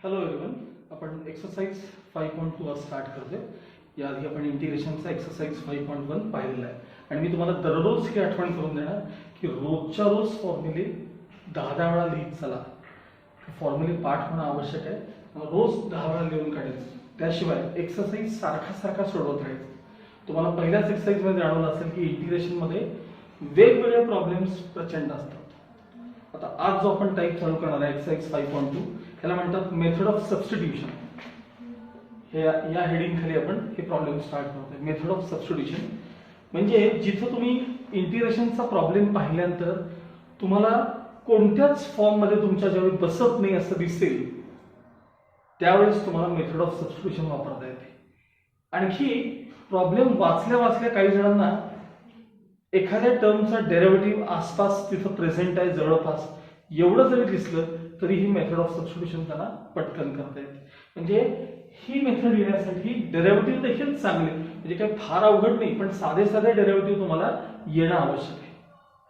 Hello everyone, आपण exercise 5.2 आज start करतोय. याआधी आपण इंटिग्रेशनचा एक्सरसाइज 5.1 पाहिलेला आहे आणि मी तुम्हाला दररोज ही आठवण करून देणार की रोजच्या रोज फॉर्म्युले 10 वेळा लिहित चला. फॉर्म्युले पाठ होणं आवश्यक आहे. रोज 10 वेळा लिहून काढायचं. त्याशिवाय एक्सरसाइज सारखा सोडवत राहायचं. तुम्हाला पहिल्याच एक्सरसाइजमध्ये जाणवलं असेल की इंटिग्रेशनमध्ये वेगवेगळे प्रॉब्लेम्स प्रचंड असतात. आता आज जो आपण टाईप चालू करणार आहे एक्सरसाइज 5.2 याला म्हणतात मेथड ऑफ सबस्टिट्यूशन. या हेडिंग खाली आपण हे प्रॉब्लेम स्टार्ट करतोय. मेथड ऑफ सबस्टिट्यूशन म्हणजे जिथं तुम्ही इंटिग्रेशनचा प्रॉब्लेम पाहिल्यानंतर तुम्हाला कोणत्याच फॉर्म मध्ये तुमच्या ज्यावेळी बसत नाही असं दिसेल त्यावेळेस तुम्हाला मेथड ऑफ सबस्टिट्यूशन वापरता येते. आणखी प्रॉब्लेम वाचल्या काही जणांना एखाद्या टर्मचा डेरिव्हेटिव्ह आसपास तिथं प्रेझेंट आहे जवळपास एवढं जरी दिसलं तरी ही मेथड ऑफ सबस्टिट्यूशन त्यांना पटकन करता येते. म्हणजे ही मेथड लिहिण्यासाठी डेरिव्हेटिव्ह देखील चांगले, म्हणजे काही फार अवघड नाही, पण साधे डेरिव्हेटिव्ह तुम्हाला येणं आवश्यक आहे.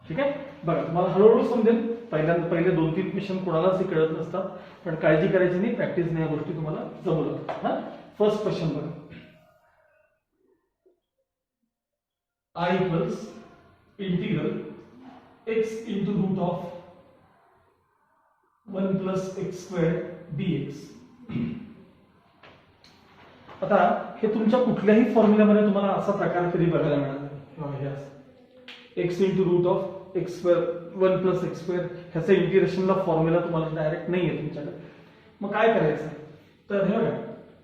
ठीक आहे, बघा तुम्हाला हळूहळू समजेल. पहिले 2-3 क्वेश्चन कोणालाच कळत नसतात, पण काळजी करायची नाही, प्रॅक्टिसने या गोष्टी तुम्हाला जमवतात. फर्स्ट क्वेश्चन बघा. I equals integral x into root of 1 plus x squared dx. आता हे तुमच्या कुठल्याही फॉर्म्युल्यामध्ये तुम्हाला असा प्रकार कधी बघायला मिळणार नाही. x into root of x square 1 plus x square ह्याचा इंटिग्रेशनला फॉर्म्युला तुम्हाला डायरेक्ट नाही आहे तुमच्याकडे. मग काय करायचं तर हे बघा,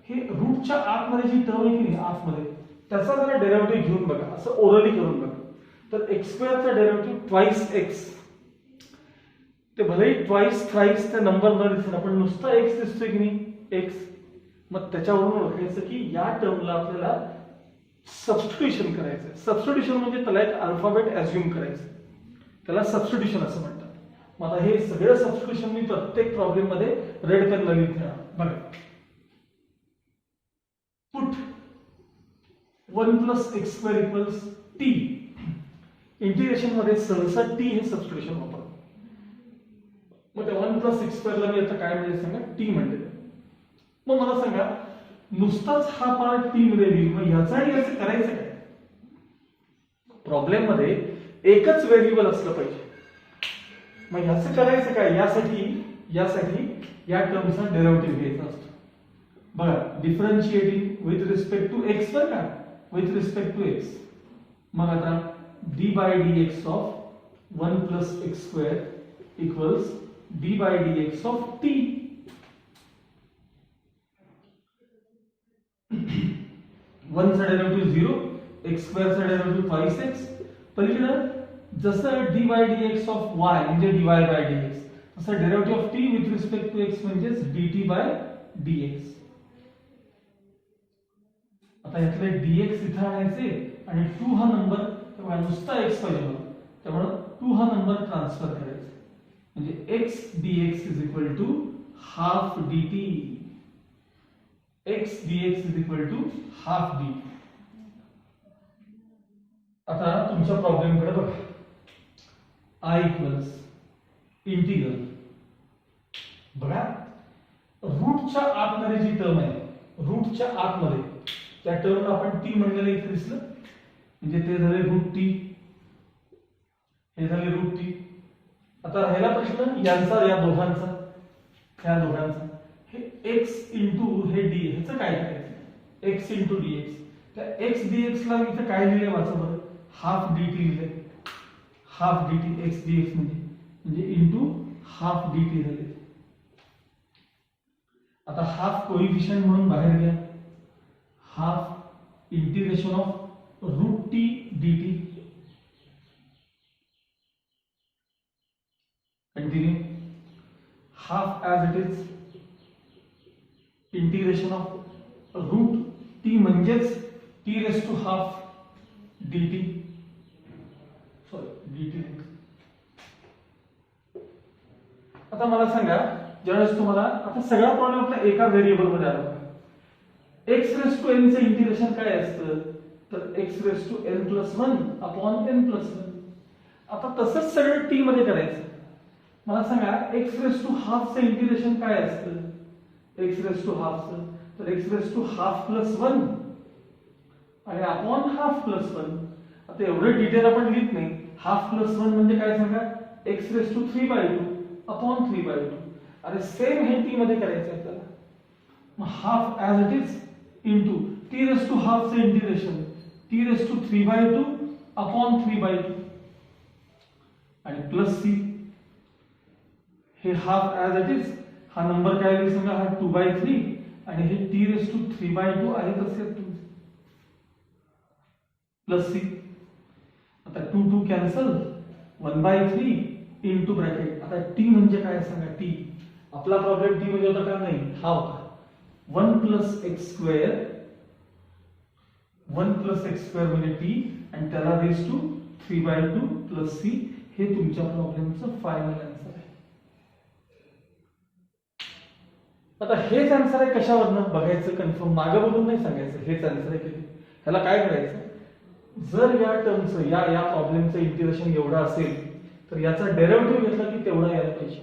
हे रूटच्या आतमध्ये जी टर्म आहे की नाही आतमध्ये त्याचा जरा डेरिव्हेटिव्ह घेऊन बघा, असं ओरली करून बघा. तर x स्क्वेअरचा डेरिव्हेटिव्ह ट्वाइस x, ते भलेही ट्वाइस थ्राइस त्या नंबर न दिसेल, आपण नुसता x दिसतोय की नाही x, मग त्याच्यावरून ओळखायचं की या टर्मला आपल्याला सबस्टिट्यूशन करायचं. सबस्टिट्यूशन म्हणजे त्याला एक अल्फाबेट अज्युम करायचं, त्याला सबस्टिट्यूशन असं म्हणतात. मग आता हे सगळं सबस्टिट्यूशन मी प्रत्येक प्रॉब्लेम मध्ये रेड पेन लिहित घेणार. बघा, put 1 plus x square equals t. Integration मध्ये सहसा t हे सबस्टिट्यूशन वापरतो. मग त्या 1 plus x square ला मी आता काय म्हणजे सांगा t म्हणजे. मग मला सांगा नुसताच हा पार्ट t मध्ये लिहिल, मग याचा आणि याचं करायचं काय? प्रॉब्लेम मध्ये एकच व्हेरिएबल असलं पाहिजे. मग याचं करायचं काय? यासाठी या टर्मचा डेरिव्हेटिव्ह घ्यायचा असतो. बघा, differentiating with respect to x वर का with respect to x. मग आता d by dx of 1 plus x square equals d by dx of t. 1 चा डेरिव्हेटिव्ह 0, x square चा डेरिव्हेटिव्ह twice x. पलीकडे जसं d by dx of y म्हणजे dy by dx, तसं derivative of t with respect to x म्हणजे dt by dx. आता यातले dx इथे आणायचे आणि 2 हा नंबर, त्यामुळे नुसता x पाहिजे मला, त्यामुळे 2 हा नंबर ट्रान्सफर करायचा. म्हणजे x dx is equal to half dt. x dx is equal to half dt. आता तुमच्या प्रॉब्लेम कडे बघा. I equals इंटिग्रल, बघा रूटच्या आतमध्ये जी टर्म आहे, रूटच्या आतमध्ये त्या टर्मला आपण टी म्हणलेलं इथे दिसलं, म्हणजे ते झाले रूट टी, हे झाले रूट टी. आता राहिला प्रश्न यांचा, या दोघांचा, हे x इंटू हे डी, ह्याचं काय करायचं? x into dx. त्या x dx ला इथे काय लिहिले वाचा बरं, हाफ dt लिहिले. हाफ dt x dx म्हणजे इंटू हाफ dt झाले. आता हाफ कोइफिशियंट म्हणून बाहेर घ्या. Half integration of root t dt. Continue. Half as it is integration of root t म्हणजेच t raise to half dt. Sorry dt. आता मला सांगा, ज्यावेळेस तुम्हाला आता सगळा प्रॉब्लेम आपला एका व्हेरिएबल मध्ये आला, x रेस टू n चे इंटिग्रेशन काय असतं तर x raise to n plus 1 upon n plus 1. आता तसंच सगळं t मध्ये करायचं. मला सांगा x रेस टू हाफ चे इंटिग्रेशन काय असतं एक्स रेस टू हाफचं, तर x raise to half plus 1 आणि अपॉन हाफ प्लस 1. आता एवढं डिटेल आपण लिहित नाही. हाफ प्लस 1 म्हणजे काय सांगा, एक्स रेस टू 3/2 अपॉन 3/2. अरे सेम हे टी मध्ये करायचं आहे आपल्याला. मग half as it is into t raise to हाफचं integration t raise to 3/2 upon 3/2 आणि प्लस सी. हे हाफ ॲज इट इज, हा नंबर काय येईल सांगा, हा 2/3 आणि हे टी रेस टू 3/2 आहे तसे तुमचे प्लस सी. आता 2 कॅन्सल, 1/3 इंटू ब्रॅकेट. आता टी म्हणजे काय सांगा, टी आपला प्रॉब्लेम टी म्हणजे होता का, नाही हा होता 1 plus x square. 1 plus x square म्हणजे टी आणि त्याला रेस टू 3/2 प्लस सी. हे तुमच्या प्रॉब्लेमचं फायनल आन्सर आहे. आता हेच आन्सर आहे कशावरनं बघायचं, कन्फर्म मागे बघून नाही सांगायचं हेच आन्सर आहे की. ह्याला काय करायचं, जर या टर्मचं या प्रॉब्लेमचं इंटिग्रेशन एवढं असेल तर याचा डेरिव्हेटिव्ह घेतला की तेवढा यायला पाहिजे.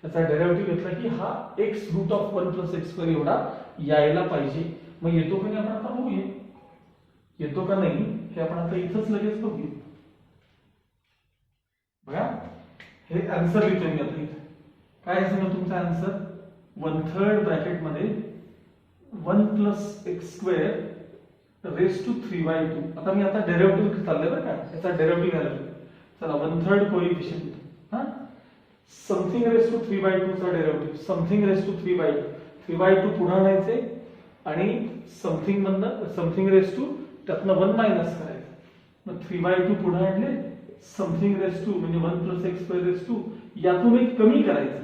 याचा डेरिव्हेटिव्ह घेतला की हा x root of 1 plus x square एवढा यायला पाहिजे. मग येतो का नाही आपण आता बघूया, येतो का नाही हे आपण आता इथंच लगेच बघूया. बघा हे आन्सर लिहितोय मी आता इथे. काय असेल तुमचा आन्सर, 1/3 ब्रॅकेट मध्ये 1 plus x square raise to 3/2. आता मी आता डेरिव्हेटिव्ह चाललंय बरं का, याचा डेरिव्हेटिव्ह घ्यायला. चला 1/3 कोएफिशिएंट, हा समथिंग रेस टू 3/2 चा डेरिव्हेटिव्ह, समथिंग रेस टू 3/2. 3/2 पुढे आणायचे आणि समथिंग मधनं समथिंग रेस टू त्यातनं 1 मायनस करायचं. मग 3/2 पुढे आणले, समथिंग रेस टू म्हणजे 1 plus x square raise to यातून एक कमी करायचा,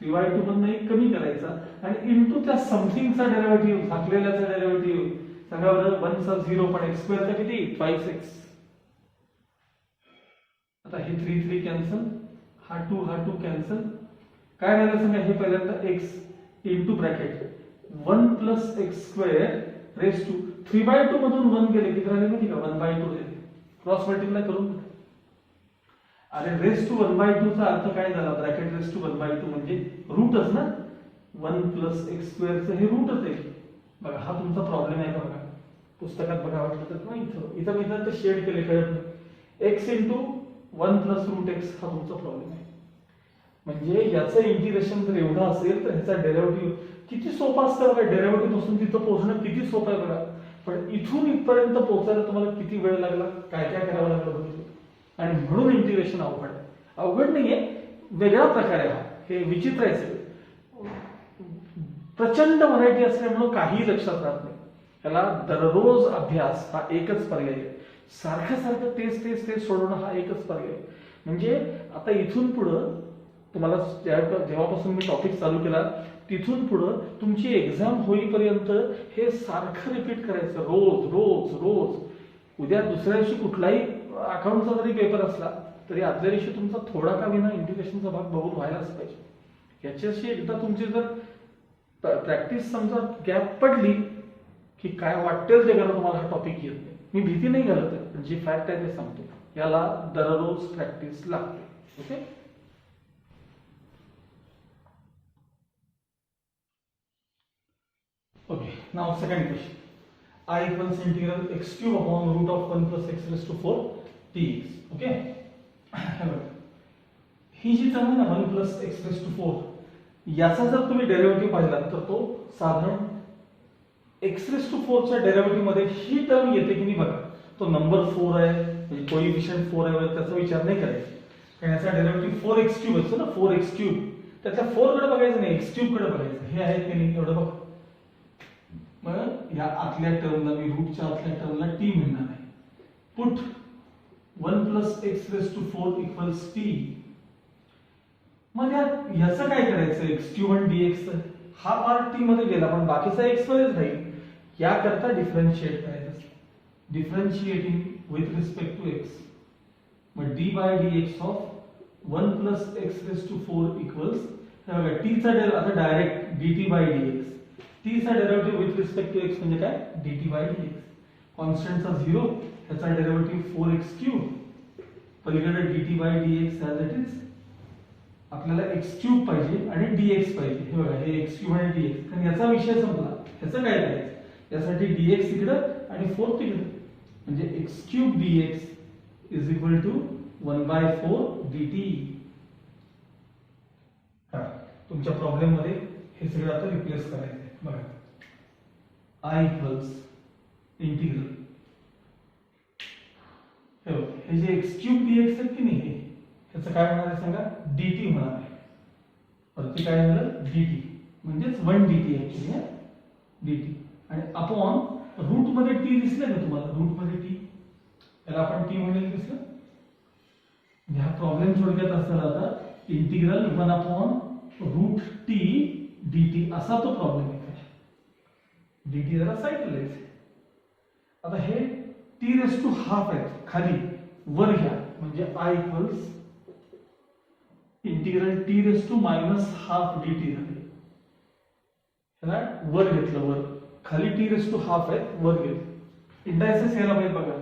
3/2 मधनं एक कमी करायचा आणि इंटू त्या समथिंगचा डेरिव्हेटिव्ह, झाकलेल्याचा डेरिव्हेटिव्ह. सांगा बरं, 1 चा 0 पण एक्स स्क्वेअरचा किती 5x. आता हे 3 कॅन्सल, हा 2 कॅन्सल. काय राहिलं सांगा, हे पहिल्यांदा x into bracket 1 plus x square raise to 3/2 मधून 1 गेले किती राहिले माहिती का, 1/2 राहिले. क्रॉस मल्टिप्लाय करून. अरे रेस टू 1/2 चा अर्थ काय झाला, ब्रॅकेट रेस टू 1/2 म्हणजे रूटच ना, 1 प्लस एक्स स्क्वेअरचं हे रूटच आहे. बघा हा तुमचा प्रॉब्लेम आहे का, बघा पुस्तकात बघा वाटलं तर नाही, इथं मी तर शेड केले कळत नाही. x into 1 plus root x हा तुमचा प्रॉब्लेम आहे. म्हणजे याचं इंटिग्रेशन जर एवढं असेल तर ह्याचा डेरिव्हेटिव्ह किती सोपा असतं बघा. डेरिव्हेटिव्ह पासून तिथं पोहोचणं किती सोपं आहे बघा. पण इथून इथपर्यंत पोहोचायला तुम्हाला किती वेळ लागला, काय काय करावं लागलं बघितलं. आणि म्हणून इंटिग्रेशन अवघड आहे. अवघड नाहीये, वेगळा प्रकार आहे हा. हे विचित्र आहे सगळं. प्रचंड व्हरायटी असल्यामुळे काही लक्षात राहत नाही. त्याला दररोज अभ्यास हा एकच पर्याय आहे. सारखं सारखं तेच सोडवणं हा एकच पर्याय. म्हणजे आता इथून पुढं तुम्हाला जेव्हापासून मी टॉपिक चालू केला तिथून पुढं तुमची एक्झाम होईपर्यंत हे सारखं रिपीट करायचं, रोज रोज रोज. उद्या दुसऱ्या दिवशी कुठलाही अकाउंटचा जरी पेपर असला तरी आदल्या दिवशी तुमचा थोडा का विना इंटिग्रेशनचा भाग बघून व्हायलाच पाहिजे. याच्याशी एकदा तुमची जर प्रॅक्टिस समजा गॅप पडली की काय वाटेल ते करा, तुम्हाला हा टॉपिक येत नाही. मी भीती नाही घालत आहे, जी फॅक्ट आहे ते सांगतो. याला दररोज प्रॅक्टिस लागते. Okay. Okay, now second question. I equals integral x cube upon root of 1 plus x raised to 4 dx. Okay. ही जी टर्म आहे ना 1 plus x raised to 4, याचा जर तुम्ही डेरिव्हेटिव्ह पाहिला तर तो साधारण x raised to 4 च्या डेरिव्हेटिव्ह मध्ये ही टर्म येते की नाही बघा. तो नंबर 4 आहे म्हणजे कोएफिशिएंट 4 आहे, त्याचा विचार नाही करायचा. कारण याचा डेरिव्हेटिव्ह 4x क्यूब असतो ना, 4x क्यूब. त्यातल्या 4 कडे बघायचं नाही, x क्यूब कडे बघायचं. हे आहे की नाही एवढं बघा. मग या आतल्या टर्मला मी रूटच्या आतल्या टर्मला टी म्हणणार आहे. Put 1 plus x raise to 4 equals t. मग याचं काय करायचं, एक्स क्यूब आणि डीएक्स हा पार्ट टी मध्ये गेला पण बाकीचा एक्स वरच राहील. याकरता डिफरन्शिएट करायचं, differentiating with respect to x. मग d by dx of 1 plus x raise to 4 equals t चा आता direct dt by dx. T चा derivative with respect to x म्हणजे काय, dt बाय dx. कॉन्स्टंटचा 0, त्याचा डेरिव्हेटिव्ह 4x क्यूब, पलीकडे dt by dx as it is आपल्याला x cube पाहिजे आणि डीएक्स पाहिजे. हे बघा, हे एक्स क्यूब आणि डीएक्स, कारण याचा विषय संपला. ह्याचं काय करायचं, यासाठी डीएक्स इकडं आणि 4 तिकडं, म्हणजे x cube dx is equal to 1/4 dt. तुमच्या प्रॉब्लेम मध्ये हे सगळं आता रिप्लेस करायचं आहे. बघा, I इक्वल्स इंटिग्रल, हे जे एक्स क्यूब डीएक्स आहेत की नाही, हे ह्याचं काय होणार आहे सांगा, dt होणार आहे. परत काय झालं, dt म्हणजेच 1 dt ऍक्च्युअली, dt. आणि अपॉन रूट मध्ये t दिसलं का तुम्हाला, रूट मध्ये t, त्याला आपण t म्हणेल दिसलं. ह्या प्रॉब्लेम थोडक्यात असं आता इंटिग्रल 1/रूट t dt असा तो प्रॉब्लेम आहे. dt जरा साईडला लिहायचं. आता हे t रेस टू हाफ आहे, खाली वर घ्या, म्हणजे I equals integral t raise to -half dt झाले. त्याला वर घेतलं, वर खाली t रेस टू हाफ आहे, वर घेतलं. इंडायसेस यायला पाहिजे. बघा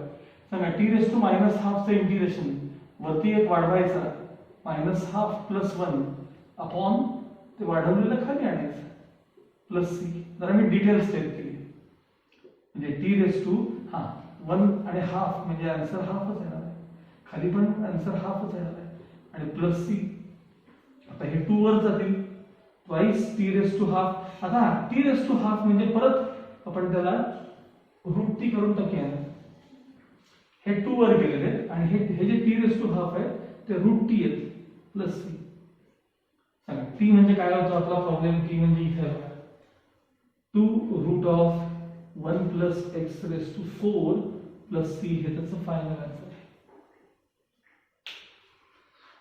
सांगा, t रेस टू -हाफ चं इंटिग्रेशन वरती एक वाढवायचा, -हाफ + 1 अपॉन ते वाढवलेलं खाली आणायचं प्लस c. जरा मी डिटेल स्टेप केली, म्हणजे t रेस टू 1 आणि हाफ म्हणजे आन्सर हाफच येणार आहे, खाली पण आन्सर हाफच येणार आहे, आणि प्लस c. आता हे 2 वर जातील, twice t raise to half. आता t रेस टू हाफ म्हणजे परत आपण त्याला रूट t करून टाकूया. हे 2 वर गेलेले आहेत आणि हे जे t रेस टू हाफ आहे ते रूट t आहेत प्लस c. सांगा t म्हणजे काय होतो आपला प्रॉब्लेम, t म्हणजे इथे 2√1 + x रेस टू 4 + c, हे त्याचं फायनल आन्सर आहे.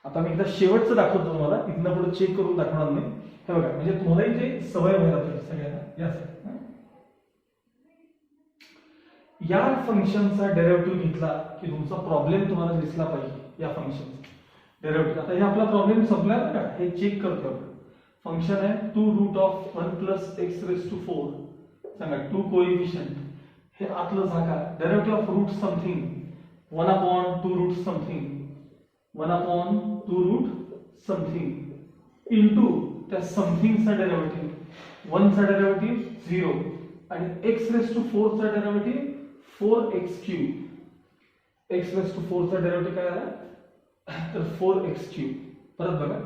आता मी एकदा शेवटचं दाखवतो तुम्हाला, इथनं पुढे चेक करून दाखवणार नाही. हे बघा, म्हणजे तुम्हाला इथे सवय व्हायला पाहिजे सगळ्यांना. या फंक्शनचा डेरिव्हेटिव्ह घेतला की तुमचा प्रॉब्लेम तुम्हाला दिसला पाहिजे. या फंक्शनचा डेरिव्हेटिव्ह, आता हे आपला प्रॉब्लेम संपला का, हे चेक करतो आपण. फंक्शन आहे 2√1 + x रेस टू 4. सांगा 2 कोएफिशिएंट, हे आतलं जागा, derivative of root something 1/2 root something, 1/2 root something into त्या समथिंगचा डेरिव्हेटिव्ह, 1 चा डेरिव्हेटिव्ह 0 आणि x रेस टू 4 चा derivative 4x³. x raise to 4 चा डेरिव्हेटिव्ह काय आला, तर 4x³. परत बघा,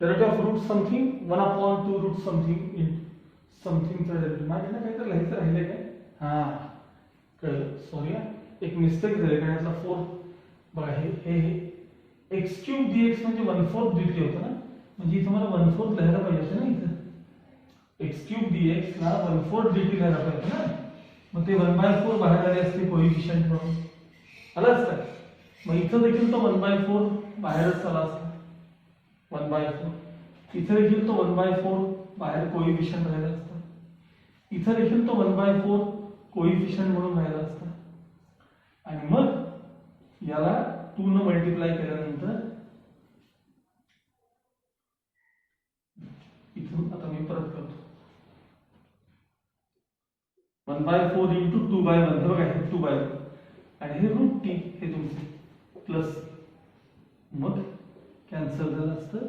derivative of root something 1/2 root something in समथिंगचा डेरिव्हेटिव्ह. माझ्याकडे काहीतरी लिहायचं राहिले काय, कळलं, सॉरी, एक मिस्टेक झाली, कारण यातला 4 बघा, हे x³ dx म्हणजे 1/4 dt होतं ना, म्हणजे इथं मला 1/4 लिहायला पाहिजे होतं ना. इथं x³ dx ला 1/4 dt लिहायला पाहिजे ना, मग ते 1/4 बाहेर आले असते कोएफिशिएंट म्हणून, आलाच काय. मग इथं देखील तो 1/4 बाहेरच आला असता, 1/4. इथं देखील तो 1/4 बाहेर कोएफिशिएंट राहिला असता, इथं देखील तो 1/4 कोएफिशिएंट म्हणून राहिला असता. आणि मग याला 2 न मल्टिप्लाय केल्यानंतर इथून आता मी परत करतो, 1/4 × 2/1. हे बघा, हे 2/1 आणि हे रूट t, हे तुमचे प्लस, मग कॅन्सल झालं असतं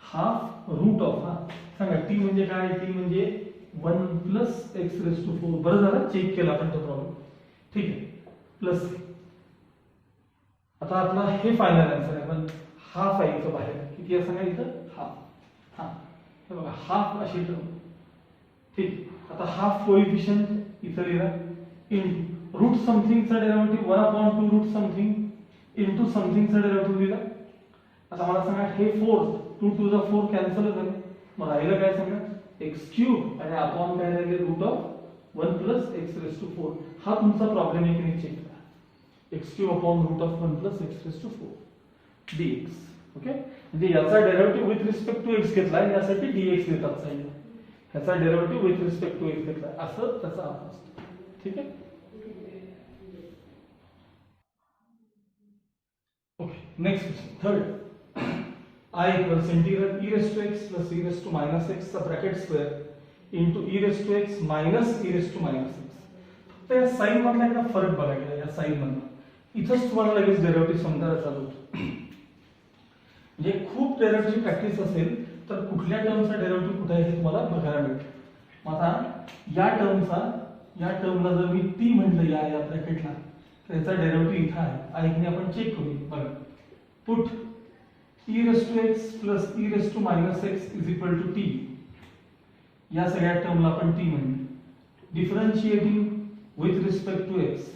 हाफ रूट ऑफ. सांगा t म्हणजे काय, t म्हणजे 1 + x रेस टू 4. बरं झालं चेक केला आपण तो प्रॉब्लेम, ठीक आहे, प्लस. आता आपला हे फायनल आन्सर आहे, पण हाफ आहे इथं बाहेर, किती आहे सांगा, इथं हाफ. हे बघा, हाफ अशी टर्म, ठीक. आता हाफ कोएफिशिएंट इथं लिहिला, इन रूट समथिंगचा डेरिव्हेटिव्ह 1/2 रूट समथिंग इनटू समथिंगचा डेरिव्हेटिव्ह लिहिला. आता मला सांगा, हे 4 2 to the 4 कॅन्सल झाले, मग राहिलं काय सांगा, x³ आणि अपॉन काय राहिले, √1 + x रेस टू 4. हा तुमचा प्रॉब्लेम आहे की नाही चेक करा, x³ upon √1 + x raise to 4 dx. Okay, म्हणजे याचा derivative with respect to x घेतलाय, यासाठी dx देतात साईड, ह्याचा derivative with respect to x घेतलाय, असं त्याचा अर्थ असतो. ठीक आहे, okay. Next question, third. I equals integral e raised to x plus e raised to minus x चा bracket square into e raised to x minus e raised to minus x. तर या साइन मधला एकदा फरक बघायला, या sign मधला इथंच तुम्हाला लगेच डेरिव्हेटिव्ह समजायला चालू होतं. म्हणजे खूप डेरिव्हेटिव्हची प्रॅक्टिस असेल तर कुठल्या टर्मचा डेरिव्हेटिव्ह कुठे आहे हे तुम्हाला बघायला मिळतं. मग आता या टर्मला जर मी टी म्हटलं या ब्रॅकेटला तर याचा डेरिव्हेटिव्ह इथं आहे. ऐकणे आपण चेक करूया. बघा, put e raised to x plus e raised to minus x is equal to t. या सगळ्या टर्मला आपण t म्हणू. Differentiating with respect to x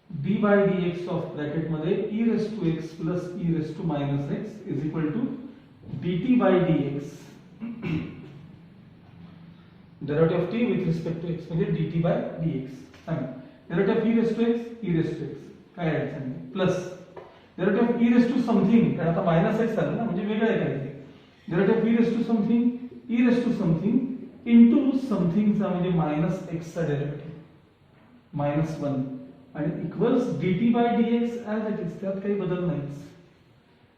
d by dx of bracket मध्ये e raised to x plus e raised to minus x is equal to dt by dx. Derivative of t with respect to x म्हणजे dt by dx. सांगा derivative e raised to x e raised to x काय आहे सांगा plus derivative of e raised to something कारण आता minus x आलं ना म्हणजे वेगळं आहे काय. Derivative e raised to something e raised to समथिंग इनटू समथिंगचा म्हणजे मायनस x चा डेरिव्हेटिव्ह मायनस 1 आणि equals dt by dx as it is. त्यात काही बदल नाहीच.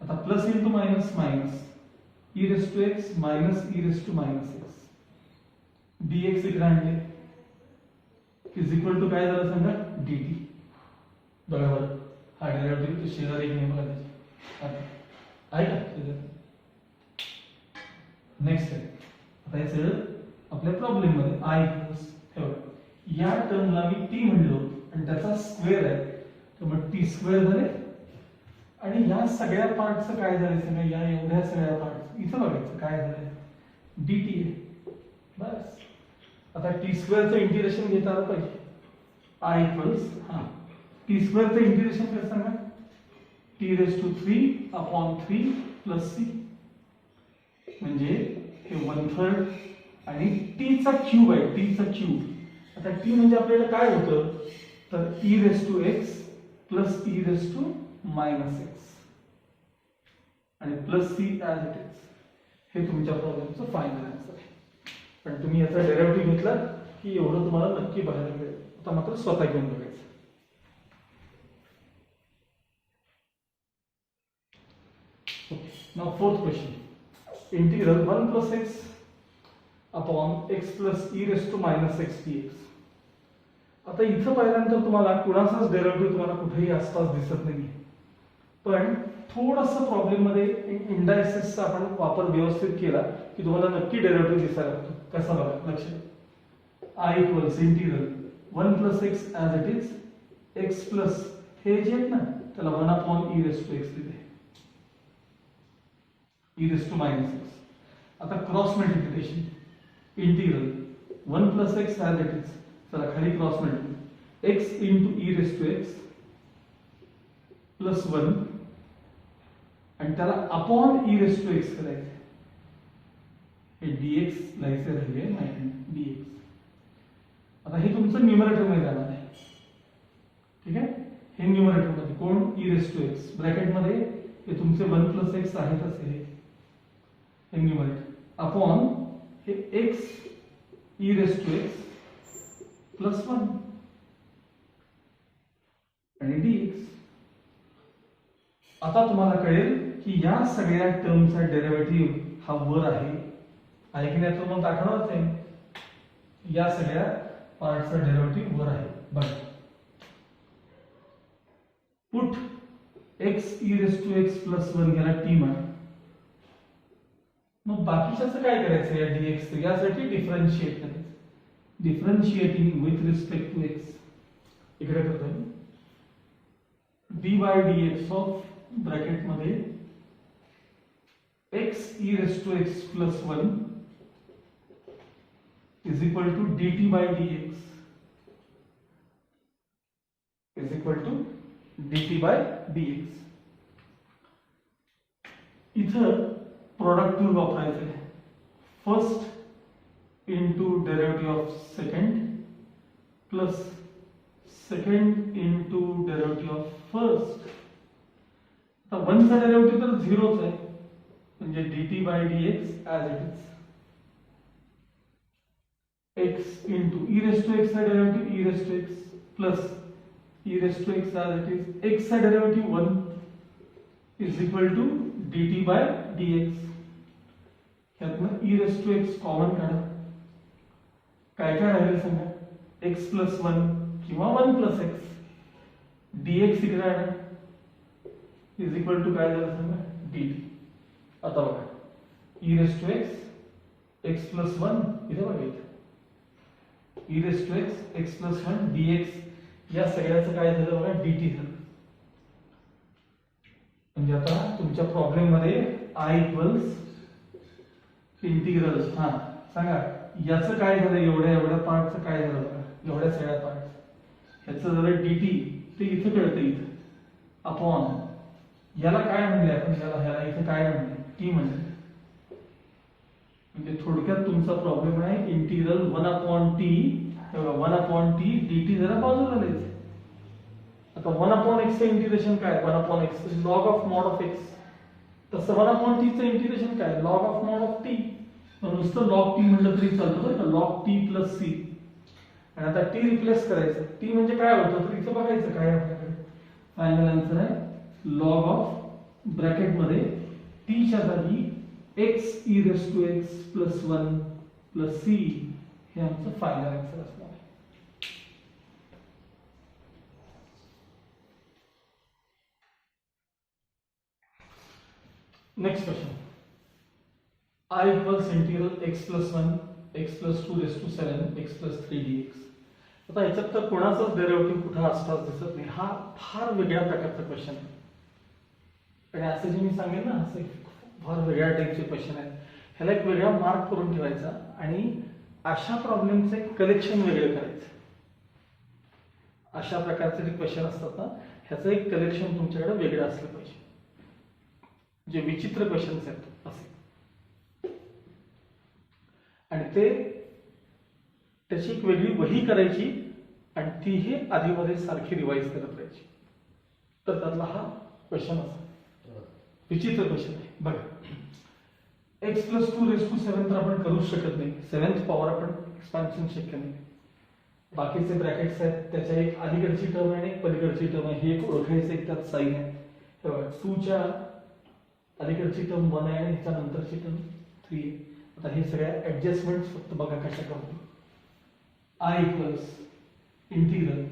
आता plus into minus minus e raised to x minus e raised to minus x dx इकडे आणले इज इक्वल टू काय झालं सांगा dt. बरोबर हा डेरिव्हेटिव्ह तो शेजारी एक नाही बघा त्याची आहे का. नेक्स्ट आहे आता हे सगळं आपल्या प्रॉब्लेम मध्ये i इक्वल्स ठेवा या टर्मला मी t म्हणलो आणि त्याचा स्क्वेअर आहे तर मग t स्क्वेअर झाले आणि या सगळ्या पार्टचं काय झालं सांगा या एवढ्या सगळ्या पार्ट इथं बघायचं काय झालंय dt आहे बस. आता t स्क्वेअरचं इंटिग्रेशन घेता आलं पाहिजे. i इक्वल्स t स्क्वेअरचं इंटिग्रेशन काय सांगा t raised to 3 upon 3 plus c म्हणजे हे 1/3 आणि t चा क्यूब आहे t चा क्यूब. आता t म्हणजे आपल्याला काय होतं तर e raised to x plus e raised to minus x आणि plus c as it is. हे तुमच्या प्रॉब्लेमचं फायनल आन्सर आहे. पण तुम्ही याचा डेरिव्हेटिव्ह घेतला की एवढं तुम्हाला नक्की बघायला मिळेल. आता मात्र स्वतः घेऊन बघायचं. Now fourth question. Integral 1 plus x upon x plus e raised to minus x dx. आता इथं पाहिल्यानंतर तुम्हाला कुणाचाच डेरिव्हेटिव्ह तुम्हाला कुठेही आसपास दिसत नाही. पण थोडंसं प्रॉब्लेम मध्ये इंडायसेसचा आपण वापर व्यवस्थित केला की तुम्हाला नक्की डेरिव्हेटिव्ह दिसायला लागतो. कसा बघा लक्षात i equals integral 1 plus x as it is x plus हे जे आहेत ना त्याला 1 upon e raised to x दिले e raised to minus x. आता cross multiplication integral 1 plus x as it is चला खाली cross multiplication x into e raised to x plus 1 आणि त्याला upon e raised to x करायचं. हे dx लायचं राहिले minus dx. आता हे तुमचं न्यूमरेटर मध्ये जाणार आहे. ठीक आहे हे न्यूमरेटर मध्ये कोण e raised to x bracket मध्ये हे तुमचे 1 plus x आहेत असे हे न्यूमरेटर अपॉन हे x e raised to x plus 1 आणि dx. आता तुम्हाला कळेल की या सगळ्या टर्मचा डेरिव्हेटिव्ह हा वर आहे. की नाही तो मग दाखवणारच आहे. या सगळ्या पार्टचा डेरिव्हेटिव्ह वर आहे. बघा put x e raised to x plus 1 याला t म्हणा. मग बाकीच्याचं काय करायचं या dx यासाठी डिफरन्शिएट करायचं. Differentiating with respect to x इकडे करतो d by dx of bracket मध्ये x e raised to x plus 1 is equal to dt by dx is equal to dt by dx. इथं प्रोडक्ट रूल वापरायचं आहे. First into derivative of second plus second into derivative of first. आता 1 चा derivative तर 0च आहे म्हणजे dt by dx as it is. x into e raised to x चा derivative e raised to x plus e raised to x as it is. x चा derivative 1 is equal to dt by dx. ह्यातनं e raised to x common काढा. काय काय राहिले सांगा x plus 1 किंवा 1 plus x dx इकडे आहे is equal to काय झालं सांगा dt. आता बघा e raise to x plus 1 इथे बघा इथे e raise to x plus 1 dx या सगळ्याचं काय झालं बघा dt झालं. म्हणजे आता तुमच्या प्रॉब्लेम मध्ये i इक्वल्स इंटिग्रल हा सांगा याचं काय झालं एवढ्या पार्टचं काय झालं बघा एवढ्या सगळ्या पार्ट ह्याचं झालं dt ते इथे कळतं इथे अपॉन याला काय म्हणले आपण ह्याला इथे काय म्हणले t म्हणले. म्हणजे थोडक्यात तुमचा प्रॉब्लेम आहे इंटिग्रल 1/t 1/t dt जरा बाजूला लिहायचं. आता 1/x चं इंटिग्रेशन काय 1/x log of mod of x तसं 1/t चं इंटिग्रेशन काय log of mod of t. नुसतं log t म्हटलं तरी चालतं बरं का log t plus c. आणि आता t रिप्लेस करायचं t म्हणजे काय होतं तर इथं बघायचं काय आपल्याकडे फायनल आन्सर आहे log of ब्रॅकेट मध्ये t च्या जागी x e raised to x plus 1 plus c हे आमचं फायनल आन्सर असणार आहे. Next question I equals integral x plus 1 x plus 2 raised to 7 x plus 3 dx. आता याच्यात तर कोणाचाच डेरिव्हेटिव्ह कुठं असताच दिसत नाही. हा फार वेगळ्या प्रकारचा क्वेश्चन आहे. आणि असं जे मी सांगेन ना असे फार वेगळ्या टाईपचे क्वेश्चन आहेत. ह्याला एक वेगळा मार्क करून ठेवायचा आणि अशा प्रॉब्लेमचं एक कलेक्शन वेगळं करायचं. अशा प्रकारचे जे क्वेश्चन असतात ना ह्याचं एक कलेक्शन तुमच्याकडे वेगळं असलं पाहिजे. जे विचित्र क्वेश्चन्स आहेत असे आणि ते त्याची एक वेगळी वही करायची आणि ती हे आधीमध्ये सारखी रिवाइज करत राहायची. तर त्यातला हा क्वेश्चन असा विचित्र क्वेश्चन आहे. बघा x प्लस 2 रेस टू 7 तर आपण करूच शकत नाही. 7th पॉवर आपण एक्सपान्शन शक्य नाही. बाकीचे ब्रॅकेट्स आहेत त्याच्या एक अलीकडची टर्म आहे आणि एक पलीकडची टर्म आहे. हे एक ओळखायचं एक त्यात साइन आहे. हे बघा 2 च्या अलीकडची टर्म 1 आहे आणि ह्याच्या नंतरची टर्म 3 आहे. आता हे सगळ्या ऍडजस्टमेंट्स फक्त बघा कशा करतो. I इक्वल्स इंटिग्रल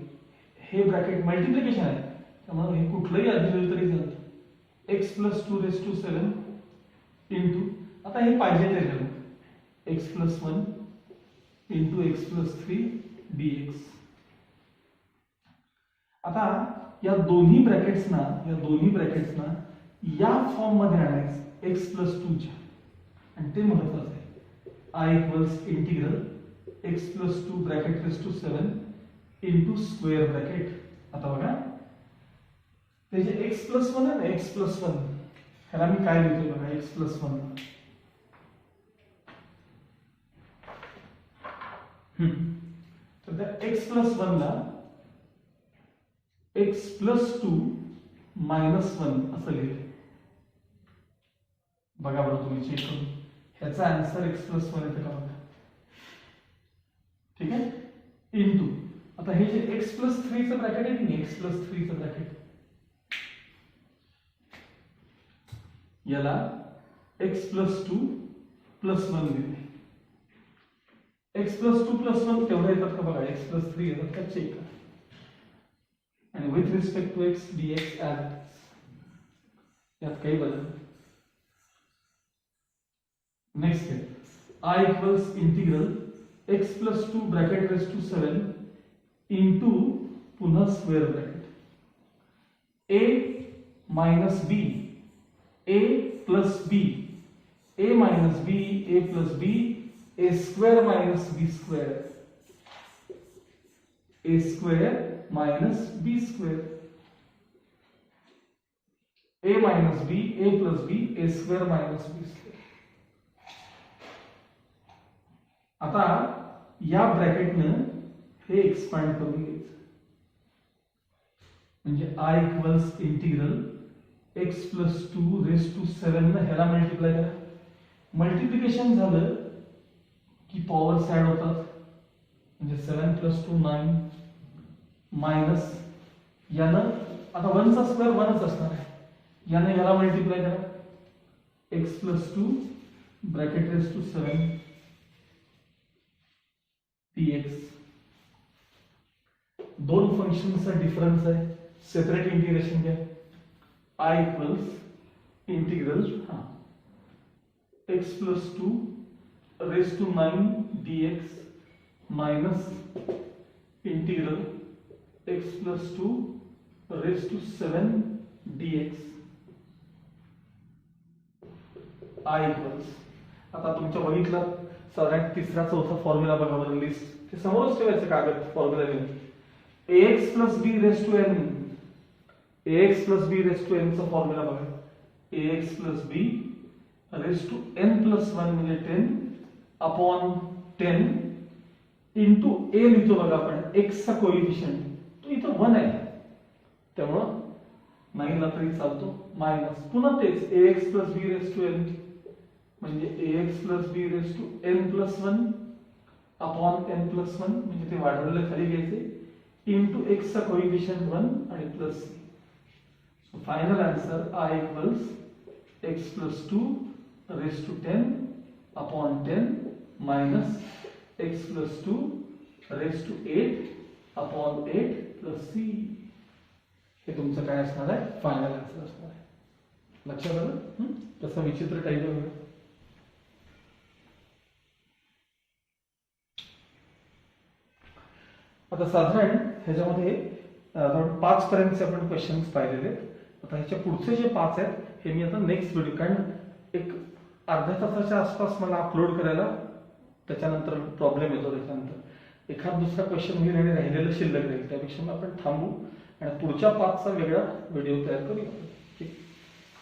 हे ब्रॅकेट मल्टिप्लिकेशन आहे त्यामुळे हे कुठलंही आधी लिहिलं तरी चालतं. x plus 2 raise to 7 into आता हे पाहिजे ते लिहू x plus 1 into x plus 3 dx. आता या दोन्ही ब्रॅकेट्सना या फॉर्म मध्ये आणायचं x प्लस 2 च्या आणि ते महत्वाचं आहे. I equals integral x plus 2 bracket raise to 7 into square bracket. आता बघा ते जे x प्लस 1 आहे ना x प्लस 1 ह्याला मी काय लिहितोय बघा x प्लस 1 तर त्या x प्लस 1 ला x प्लस 2 मायनस 1 असं लिहिलंय. बघा बरं तुम्ही चेक करून ह्याचा आन्सर x प्लस 1 येतं का बघा. ठीक आहे इंटू आता हे जे x प्लस 3 चं ब्रॅकेट आहे की x प्लस 3 चं ब्रॅकेट याला x प्लस 2 प्लस 1 दिले. x प्लस 2 प्लस 1 तेवढे येतात का बघा x प्लस 3 येतात का चेक करा. आणि with respect to x dx add यात काही बदल. नेक्स्ट आहे I equals integral x plus 2 bracket raise to 7 into पुन्हा square bracket a minus b a plus b a minus b a plus b a square minus b square a square minus b square a minus b a plus b a square minus b square. आता या ब्रॅकेटनं हे expand करून घ्यायचं म्हणजे I equals integral x plus 2 raise to 7 न ह्याला multiply करा. मल्टिप्लिकेशन झालं की पॉवर्स ऍड होतात म्हणजे 7 प्लस 2 9 मायनस यानं आता 1 चा स्क्वेअर 1च असणार आहे. यानं याला मल्टिप्लाय करा x plus 2 bracket raise to 7 dx. दोन फंक्शनचा डिफरन्स आहे सेपरेट इंटिग्रेशन घ्या. I equals integral x plus 2 raise to 9 dx minus integral x plus 2 raise to 7 dx. I equals, आता तुमच्या बघितलं साधारण तिसरा चौथा फॉर्म्युला बघा बरं लिस्ट, ते समोरच ठेवायचं कागद formula. ax plus b raise to n, ax plus b raise to n चा फॉर्म्युला बघा. ax plus b raise to n plus 1 म्हणजे 10 अपॉन 10 इंटू a लिहितो बघा आपण, x चा कोएफिशियंट तो इथं 1 आहे त्यामुळं 9 ला तरी चालतो, मायनस पुन्हा तेच ax plus b raise to n म्हणजे ax plus b raise to n plus 1 upon n plus 1 म्हणजे ते वाढवलेलं खाली घ्यायचे इंटू x चा कोएफिशियंट 1 आणि plus c. So final answer I equals x plus 2 raise to 10 upon 10 minus x plus 2 raise to 8 upon 8 plus c. हे तुमचं काय असणार आहे, फायनल आन्सर असणार आहे. लक्षात आलं? तसं विचित्र टाईप आहे. आता साधारण ह्याच्यामध्ये 5 पर्यंतचे आपण क्वेश्चन्स पाहिलेले आहेत. आता ह्याच्या पुढचे जे 5 आहेत हे मी आता नेक्स्ट व्हिडिओ, कारण एक अर्ध्या तासाच्या आसपास मला अपलोड करायला त्याच्यानंतर प्रॉब्लेम येतो, त्याच्यानंतर एखाद दुसरा क्वेश्चन होईल आणि राहिलेलं शिल्लक राहील, त्यापेक्षा आपण थांबू आणि पुढच्या 5चा वेगळा व्हिडिओ तयार करूया. ठीक,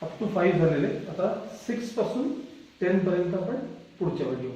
अप टू 5 झालेले, आता 6 पासून 10 पर्यंत आपण पुढच्या व्हिडिओ